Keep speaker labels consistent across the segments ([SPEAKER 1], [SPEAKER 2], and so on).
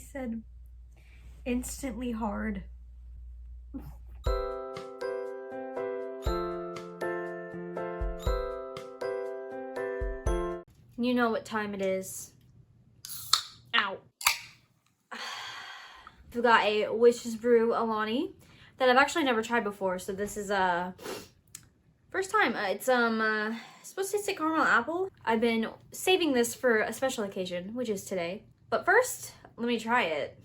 [SPEAKER 1] said instantly hard. You know what time it is. Ow. We've got a Witch's Brew Alani that I've actually never tried before, so this is first time. It's supposed to taste like caramel apple. I've been saving this for a special occasion, which is today. But first, let me try it.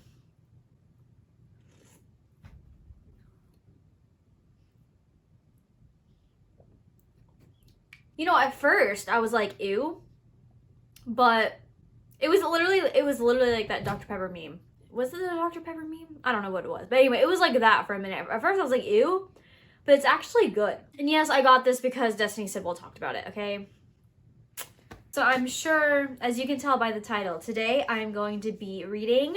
[SPEAKER 1] You know, at first I was like, ew, but it was literally like that Dr. Pepper meme. Was it a Dr. Pepper meme? I don't know what it was. But anyway, it was like that for a minute. At first I was like, ew, but it's actually good. And yes, I got this because Destiny Sybil talked about it, okay? So I'm sure, as you can tell by the title, today I'm going to be reading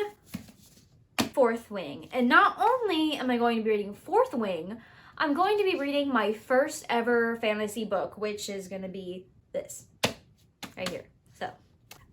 [SPEAKER 1] Fourth Wing. And not only am I going to be reading Fourth Wing, I'm going to be reading my first ever fantasy book, which is going to be this, right here. So,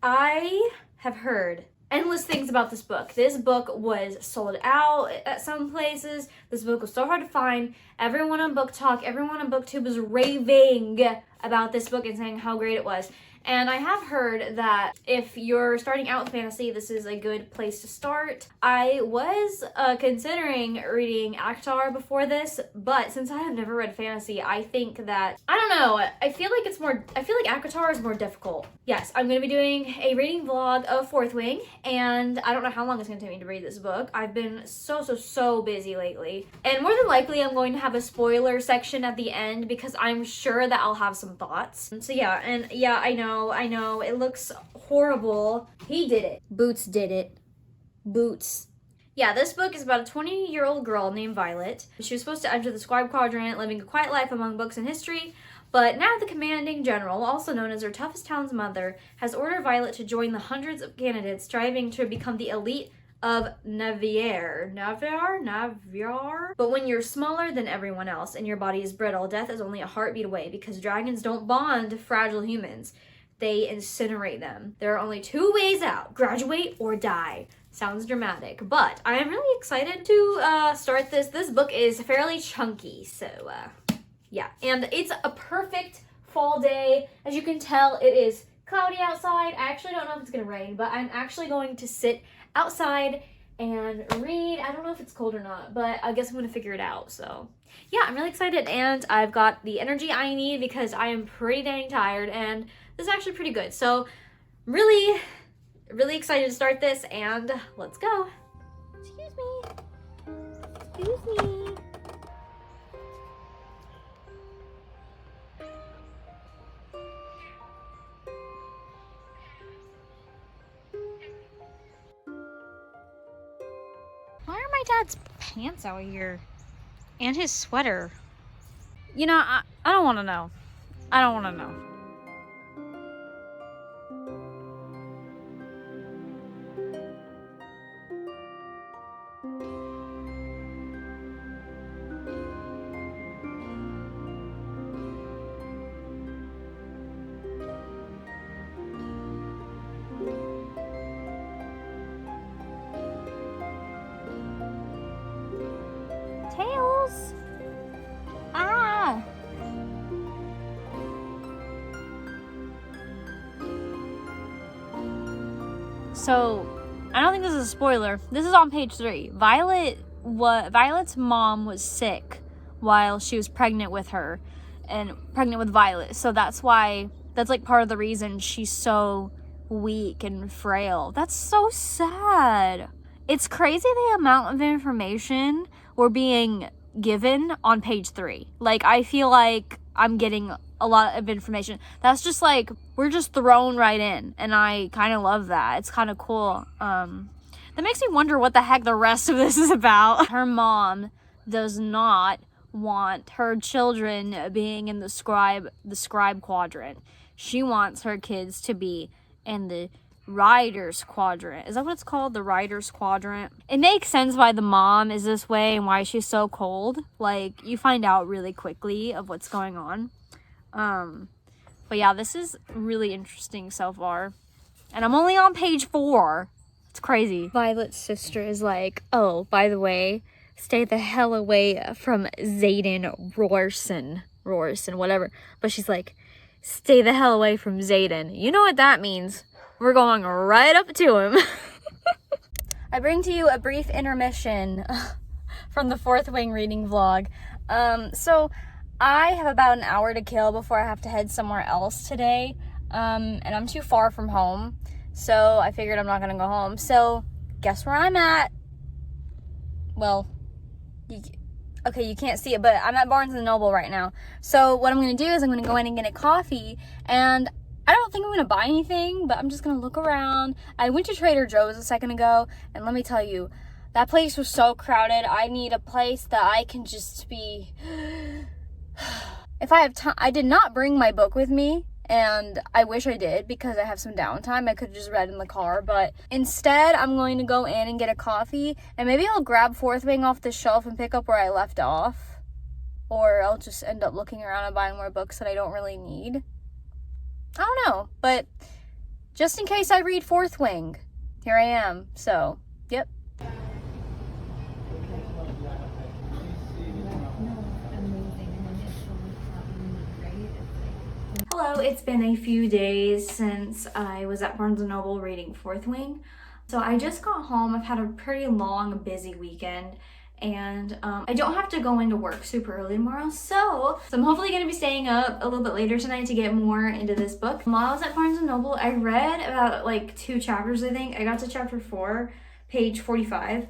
[SPEAKER 1] I have heard endless things about this book. This book was sold out at some places. This book was so hard to find. Everyone on BookTok, everyone on BookTube was raving about this book and saying how great it was. And I have heard that if you're starting out with fantasy, this is a good place to start. I was considering reading ACOTAR before this, but since I have never read fantasy, I think that, I don't know, I feel like ACOTAR is more difficult. Yes, I'm going to be doing a reading vlog of Fourth Wing, and I don't know how long it's going to take me to read this book. I've been so busy lately. And more than likely, I'm going to have a spoiler section at the end because I'm sure that I'll have some thoughts. So yeah, and yeah, I know, it looks horrible. He did it. Boots did it. Boots. Yeah, this book is about a 20-year-old girl named Violet. She was supposed to enter the scribe quadrant, living a quiet life among books and history, but now the commanding general, also known as her toughest town's mother, has ordered Violet to join the hundreds of candidates striving to become the elite of Navier. But when you're smaller than everyone else and your body is brittle, death is only a heartbeat away because dragons don't bond to fragile humans. They incinerate them. There are only two ways out: graduate or die. Sounds dramatic, but I am really excited to start this. This book is fairly chunky, so yeah. And it's a perfect fall day. As you can tell, it is cloudy outside. I actually don't know if it's gonna rain, but I'm actually going to sit outside and read. I don't know if it's cold or not, but I guess I'm gonna figure it out. So yeah, I'm really excited, and I've got the energy I need because I am pretty dang tired, and this is actually pretty good. So I'm really excited to start this, and let's go. Excuse me. Why are my dad's pants out here? And his sweater? You know, I don't want to know. I don't want to know. Tails! Ah! So, I don't think this is a spoiler. This is on page 3. Violet's mom was sick while she was pregnant with her and pregnant with Violet. So that's like part of the reason she's so weak and frail. That's so sad. It's crazy the amount of information we're being given on page 3. Like, I feel like I'm getting a lot of information. That's just like, we're just thrown right in, and I kind of love that. It's kind of cool. That makes me wonder what the heck the rest of this is about. Her mom does not want her children being in the scribe quadrant. She wants her kids to be in the Rider's Quadrant. Is that what it's called? The Rider's Quadrant. It makes sense why the mom is this way and why she's so cold. Like, you find out really quickly of what's going on. But yeah, this is really interesting so far. And I'm only on page 4. It's crazy. Violet's sister is like, oh, by the way, stay the hell away from Zayden Rorson, whatever. But she's like, stay the hell away from Zayden. You know what that means. We're going right up to him. I bring to you a brief intermission from the Fourth Wing reading vlog. So I have about an hour to kill before I have to head somewhere else today. And I'm too far from home. So I figured I'm not going to go home. So guess where I'm at? Well, okay, you can't see it, but I'm at Barnes & Noble right now. So what I'm going to do is I'm going to go in and get a coffee. And I don't think I'm going to buy anything, but I'm just going to look around. I went to Trader Joe's a second ago. And let me tell you, that place was so crowded. I need a place that I can just be... If I have time, I did not bring my book with me. And I wish I did because I have some downtime. I could have just read in the car. But instead, I'm going to go in and get a coffee. And maybe I'll grab Fourth Wing off the shelf and pick up where I left off. Or I'll just end up looking around and buying more books that I don't really need. I don't know. But just in case I read Fourth Wing, here I am. So, yep. Hello, it's been a few days since I was at Barnes & Noble reading Fourth Wing. So I just got home. I've had a pretty long, busy weekend, and I don't have to go into work super early tomorrow. So I'm hopefully going to be staying up a little bit later tonight to get more into this book. While I was at Barnes & Noble, I read about like 2 chapters, I think. I got to chapter 4, page 45.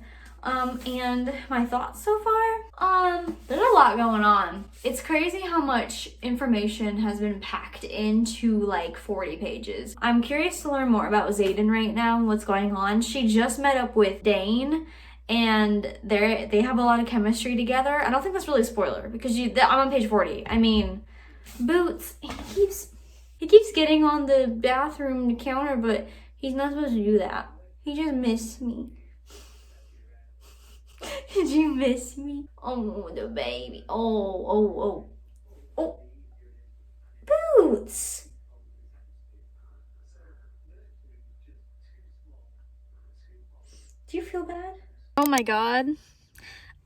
[SPEAKER 1] And my thoughts so far, there's a lot going on. It's crazy how much information has been packed into like 40 pages. I'm curious to learn more about Zayden right now and what's going on. She just met up with Dane and they have a lot of chemistry together. I don't think that's really a spoiler because I'm on page 40. I mean, Boots, he keeps getting on the bathroom counter, but he's not supposed to do that. He just missed me. Did you miss me? Oh, the baby. Oh. Boots! Do you feel bad? Oh my god.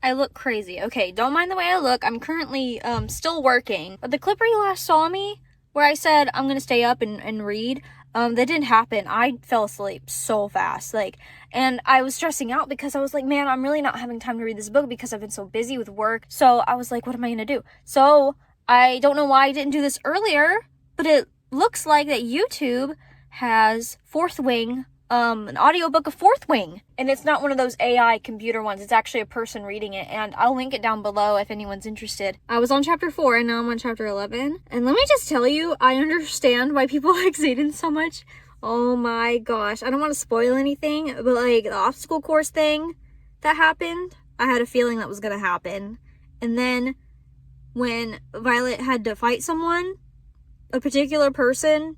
[SPEAKER 1] I look crazy. Okay, don't mind the way I look. I'm currently still working. But the clip where you last saw me, where I said I'm gonna stay up and read, that didn't happen. I fell asleep so fast, and I was stressing out because I was like, man, I'm really not having time to read this book because I've been so busy with work. So I was like, what am I gonna do? So I don't know why I didn't do this earlier, but it looks like that YouTube has Fourth Wing, an audiobook of Fourth Wing, and it's not one of those AI computer ones. It's actually a person reading it, and I'll link it down below if anyone's interested. I was on chapter 4 and now I'm on chapter 11, and let me just tell you, I understand why people like Zayden so much. Oh my gosh, I don't want to spoil anything, but like the obstacle course thing that happened, I had a feeling that was gonna happen. And then when Violet had to fight someone, a particular person,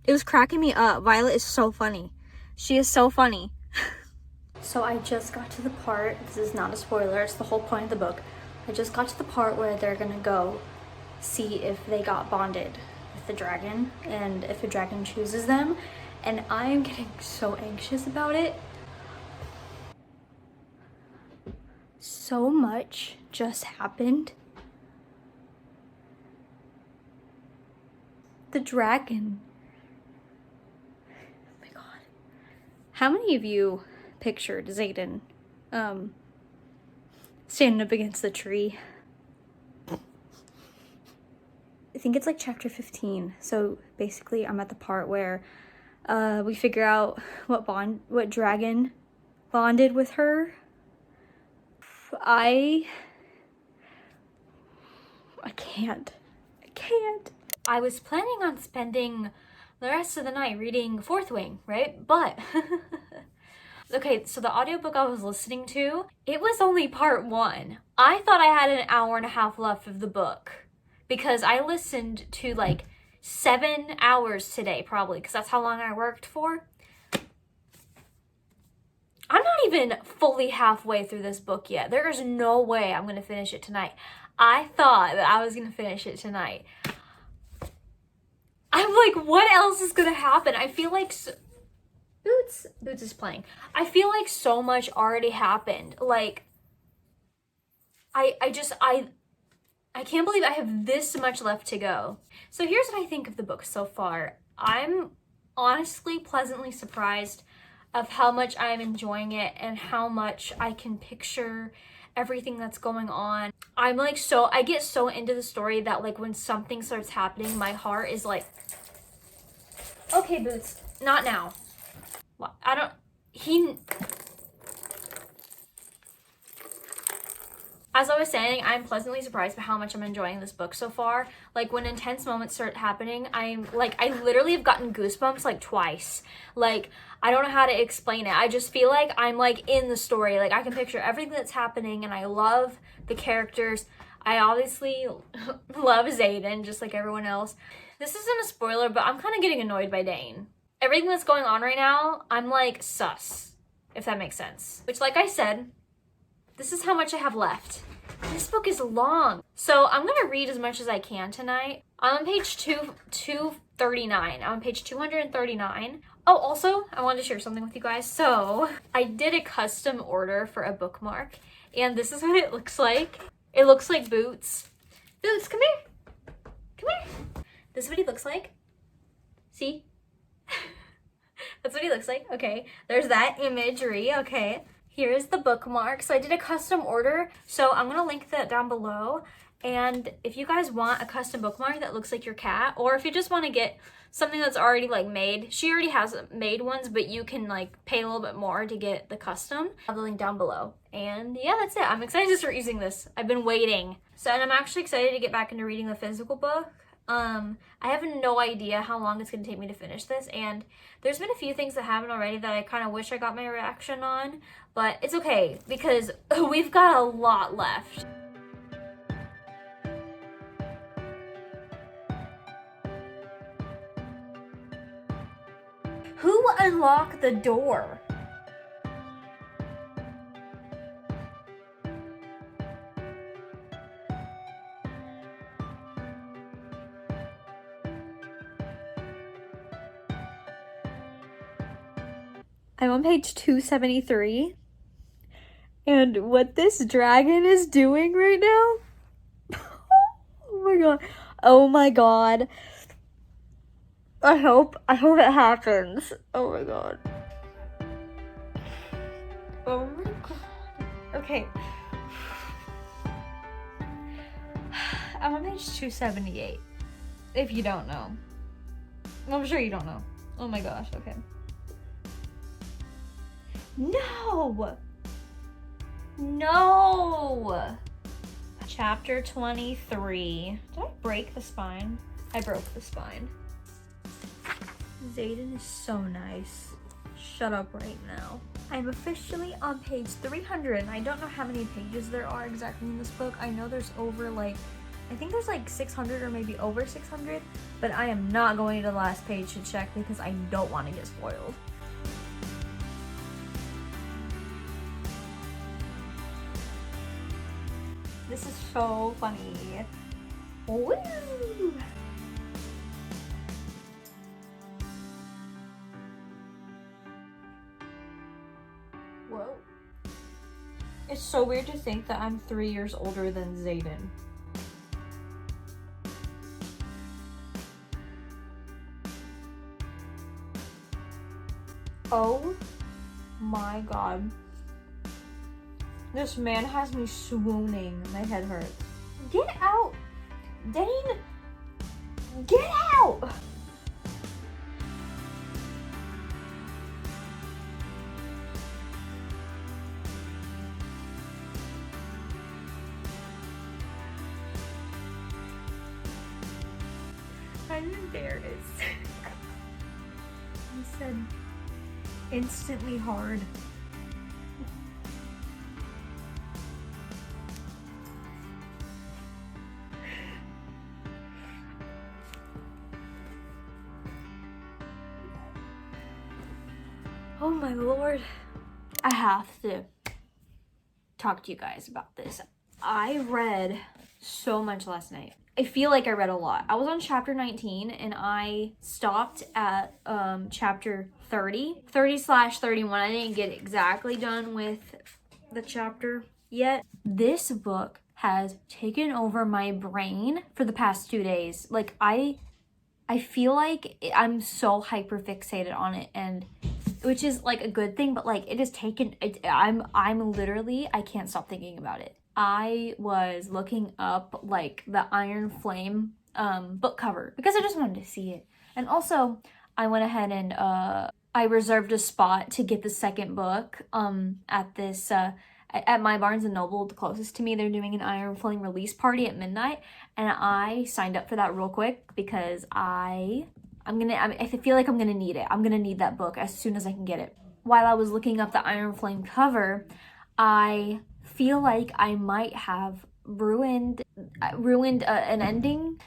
[SPEAKER 1] it was cracking me up. Violet is so funny. She is so funny. So I just got to the part, this is not a spoiler, it's the whole point of the book. I just got to the part where they're gonna go see if they got bonded with the dragon and if the dragon chooses them. And I am getting so anxious about it. So much just happened. The dragon. How many of you pictured Zayden standing up against the tree? I think it's like chapter 15. So basically I'm at the part where we figure out what dragon bonded with her. I can't. I was planning on spending the rest of the night reading Fourth Wing, right? But, okay, so the audiobook I was listening to, it was only part 1. I thought I had an hour and a half left of the book because I listened to like 7 hours today, probably, because that's how long I worked for. I'm not even fully halfway through this book yet. There is no way I'm going to finish it tonight. I thought that I was going to finish it tonight. I'm like, what else is gonna happen? I feel like Boots is playing. I feel like so much already happened. Like, I can't believe I have this much left to go. So here's what I think of the book so far. I'm honestly pleasantly surprised of how much I'm enjoying it and how much I can picture everything that's going on. I'm like, I get so into the story that like when something starts happening, my heart is like, okay, Boots, not now. As I was saying, I'm pleasantly surprised by how much I'm enjoying this book so far. Like, when intense moments start happening, I literally have gotten goosebumps like twice. Like, I don't know how to explain it. I just feel like I'm like in the story. Like, I can picture everything that's happening, and I love the characters. I obviously love Xaden, just like everyone else. This isn't a spoiler, but I'm kind of getting annoyed by Dane. Everything that's going on right now, I'm like sus, if that makes sense. Which, like I said, this is how much I have left. This book is long. So I'm gonna read as much as I can tonight. I'm on page 239. I'm on page 239. Oh, also, I wanted to share something with you guys. So I did a custom order for a bookmark, and this is what it looks like. It looks like Boots. Boots, come here. Come here. This is what he looks like. See? That's what he looks like. Okay, there's that imagery. Okay, here's the bookmark. So I did a custom order, so I'm gonna link that down below. And if you guys want a custom bookmark that looks like your cat, or if you just want to get something that's already like made, she already has made ones, but you can like pay a little bit more to get the custom. I'll have the link down below. And yeah, that's it. I'm excited to start using this. I've been waiting. So, and I'm actually excited to get back into reading the physical book. I have no idea how long it's going to take me to finish this, and there's been a few things that happen already that I kind of wish I got my reaction on, but it's okay because we've got a lot left. Who unlocked the door? I'm on page 273, and what this dragon is doing right now, oh my god, oh my god, I hope it happens, oh my god, oh my god, okay, I'm on page 278, if you don't know, I'm sure you don't know, oh my gosh, okay. No! No! Chapter 23. Did I break the spine? I broke the spine. Xaden is so nice. Shut up right now. I'm officially on page 300, and I don't know how many pages there are exactly in this book. I know there's over like, I think there's like 600 or maybe over 600, but I am not going to the last page to check because I don't want to get spoiled. This is so funny. Woo! Whoa. It's so weird to think that I'm 3 years older than Xaden. Oh my god. This man has me swooning. My head hurts. Get out! Dane! Get out! I'm embarrassed. He said instantly hard. Oh my lord. I have to talk to you guys about this. I read so much last night. I feel like I read a lot. I was on chapter 19 and I stopped at chapter 30/31. I didn't get exactly done with the chapter yet. This book has taken over my brain for the past 2 days. Like I feel like I'm so hyper fixated on it, and which is like a good thing, but like it has taken I'm literally, I can't stop thinking about it. I was looking up like the Iron Flame book cover because I just wanted to see it. And also I went ahead and I reserved a spot to get the second book at this at my Barnes and Noble, the closest to me. They're doing an Iron Flame release party at midnight, and I signed up for that real quick because I feel like I'm gonna need it. I'm gonna need that book as soon as I can get it. While I was looking up the Iron Flame cover, I feel like I might have ruined an ending.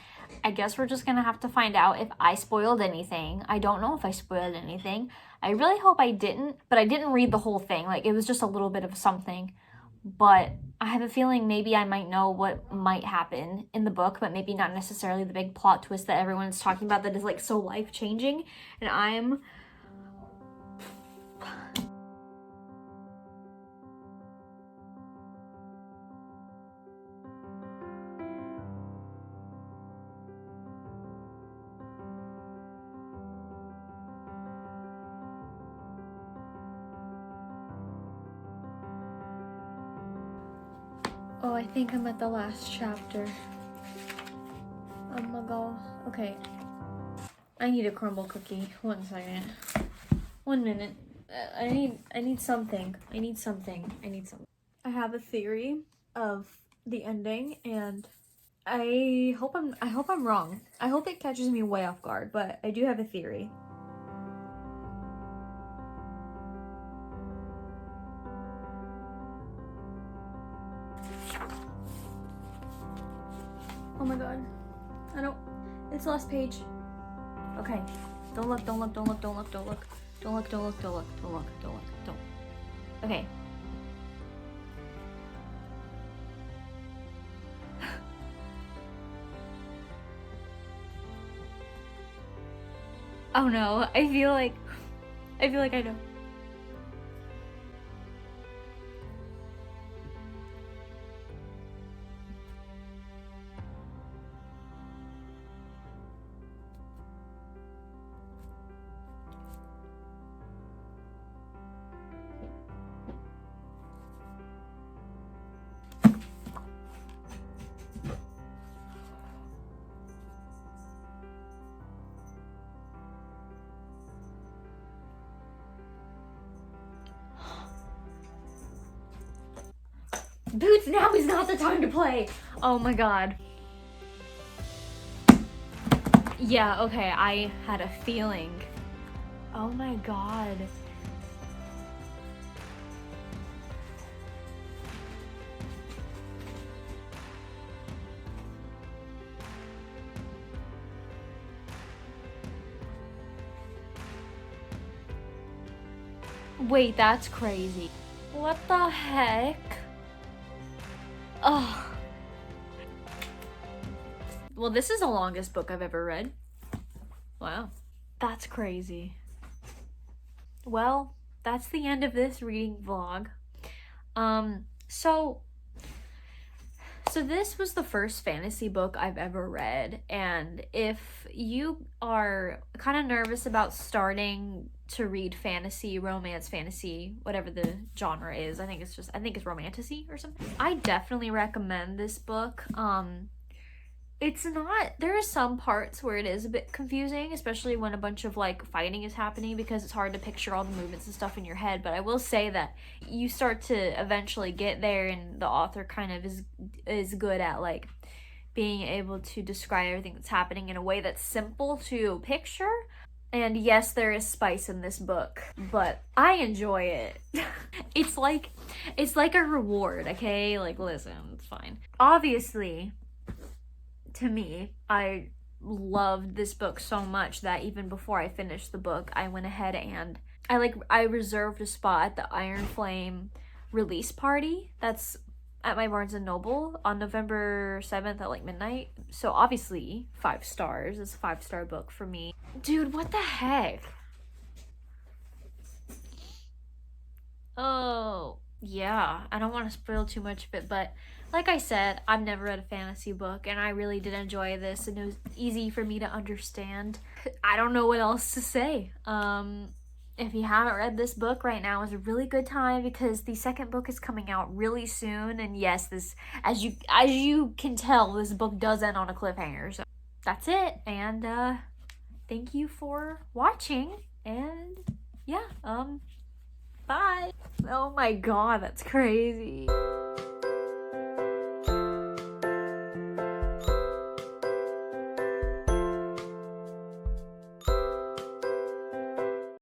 [SPEAKER 1] I guess we're just gonna have to find out if I spoiled anything. I don't know if I spoiled anything. I really hope I didn't, but I didn't read the whole thing. Like, it was just a little bit of something. But I have a feeling maybe I might know what might happen in the book, but maybe not necessarily the big plot twist that everyone's talking about that is like so life-changing. And I'm... Oh, I think I'm at the last chapter. Oh my god. Okay. I need a crumble cookie. 1 second. 1 minute. I need something. I need something. I have a theory of the ending, and I hope I'm wrong. I hope it catches me way off guard, but I do have a theory. Oh my god. It's the last page. Okay. Don't look. Okay. Oh no, I feel like I know. Boots, now is not the time to play. Oh my god. Yeah, okay, I had a feeling. Oh my god. Wait, that's crazy. What the heck? Oh. Well, this is the longest book I've ever read. Wow. That's crazy. Well, that's the end of this reading vlog. So this was the first fantasy book I've ever read, and if you are kind of nervous about starting to read fantasy, romance, fantasy, whatever the genre is, I think it's romantasy or something, I definitely recommend this book. There are some parts where it is a bit confusing, especially when a bunch of like fighting is happening, because it's hard to picture all the movements and stuff in your head. But I will say that you start to eventually get there, and the author kind of is good at like being able to describe everything that's happening in a way that's simple to picture. And yes, there is spice in this book, but I enjoy it. It's like a reward, okay? Like, listen, it's fine. Obviously, to me, I loved this book so much that even before I finished the book, I went ahead and I reserved a spot at the Iron Flame release party. That's at my Barnes & Noble on November 7th at like midnight. So obviously 5 stars. It's a 5-star book for me. Dude, what the heck? Oh, yeah. I don't want to spoil too much of it, but like I said, I've never read a fantasy book, and I really did enjoy this, and it was easy for me to understand. I don't know what else to say. If you haven't read this book right now is a really good time, because the second book is coming out really soon, and yes, this, as you can tell, this book does end on a cliffhanger. So that's it, and thank you for watching, and yeah, bye. Oh my god, that's crazy.